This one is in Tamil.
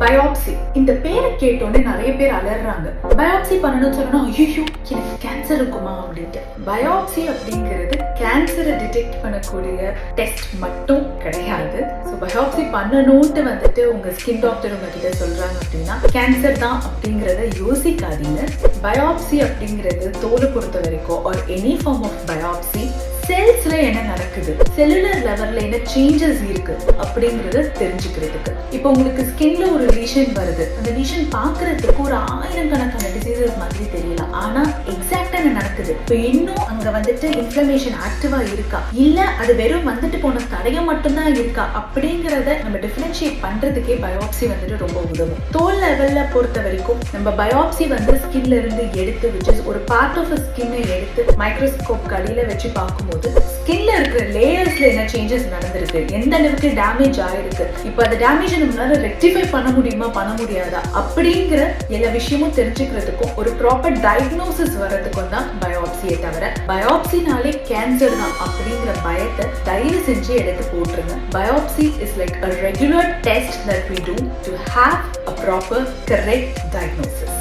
பயாப்சி இந்த பேரை கேட்டோன்னே நிறைய பேர் அலறாங்க. பயாப்சி பண்ணணும்னு சொன்னா ஐயோ எனக்கு கேன்சர் இருக்குமா அப்படின்ட்டு. பயாப்சி அப்படிங்கிறது கேன்சரை டிடெக்ட் பண்ணக்கூடிய டெஸ்ட் மட்டும் கிடையாது. ஸோ பயாப்சி பண்ணணும்ட்டு வந்துட்டு உங்க ஸ்கின் டாக்டர் உங்ககிட்ட சொல்றாங்க அப்படின்னா கேன்சர் தான் அப்படிங்கிறத யோசிக்காதீங்க. பயாப்சி அப்படிங்கிறது தோலை பொறுத்த வரைக்கும் are any form of biopsy செல்ஸ்ல என்ன நடக்குது, செல்லுலர் லெவல்ல என்ன சேஞ்சஸ் இருக்கு அப்படிங்கறத தெரிஞ்சுக்கிறதுக்கு. இப்போ உங்களுக்கு ஸ்கின்ல ஒரு லீஷன் வருது, அந்த லீஷன் பாக்குறதுக்கு ஒரு 1000 கணக்கான டிசீசஸ் மாதிரி தெரியலாம். ஆனா எக்ஸாக்டா என்ன நடக்குது, இப்போ இன்னும் அங்க வந்துட்டு இன்ஃப்ளமேஷன் ஆக்டிவா இருக்கா இல்ல அது வெறும் வந்துட்டு போன தடயம் மட்டும்தான் இருக்கா அப்படிங்கறத நம்ம டிஃபரன்ஷியேட் பண்றதுக்கே பயாப்சி வந்துட்டு ரொம்ப உதவும். தோல் லெவல்ல பொறுத்த வரைக்கும் நம்ம பயாப்சி வந்து ஸ்கின்ல இருந்து எடுத்து வச்சு ஒரு பார்ட் ஆஃப் ஸ்கின்னை எடுத்து மைக்ரோஸ்கோப் கடியில வச்சு பார்க்கும்போது ஸ்கின்ல இருக்கிற லேயர்ஸ்ல என்ன சேஞ்சஸ் நடந்திருக்கு, எந்த அளவுக்கு டேமேஜ் ஆயிருக்கு, இப்போ அந்த டேமேஜ் நம்மளால ரெக்டிஃபை பண்ண முடியுமா பண்ண முடியாதா அப்படிங்கிற எல்லா விஷயமும் தெரிஞ்சுக்கிறதுக்கும் ஒரு ப்ராப்பர் டயக்னோசிஸ் வர்றதுக்கும் தான் பயாப்சியை தவிர பயாப்சினாலே கேன்சர் தான் அப்படிங்கிற பயத்தை தயவு செஞ்சு எடுத்து போட்டுருங்க. Biopsy is like a regular test that we do to have a proper correct diagnosis.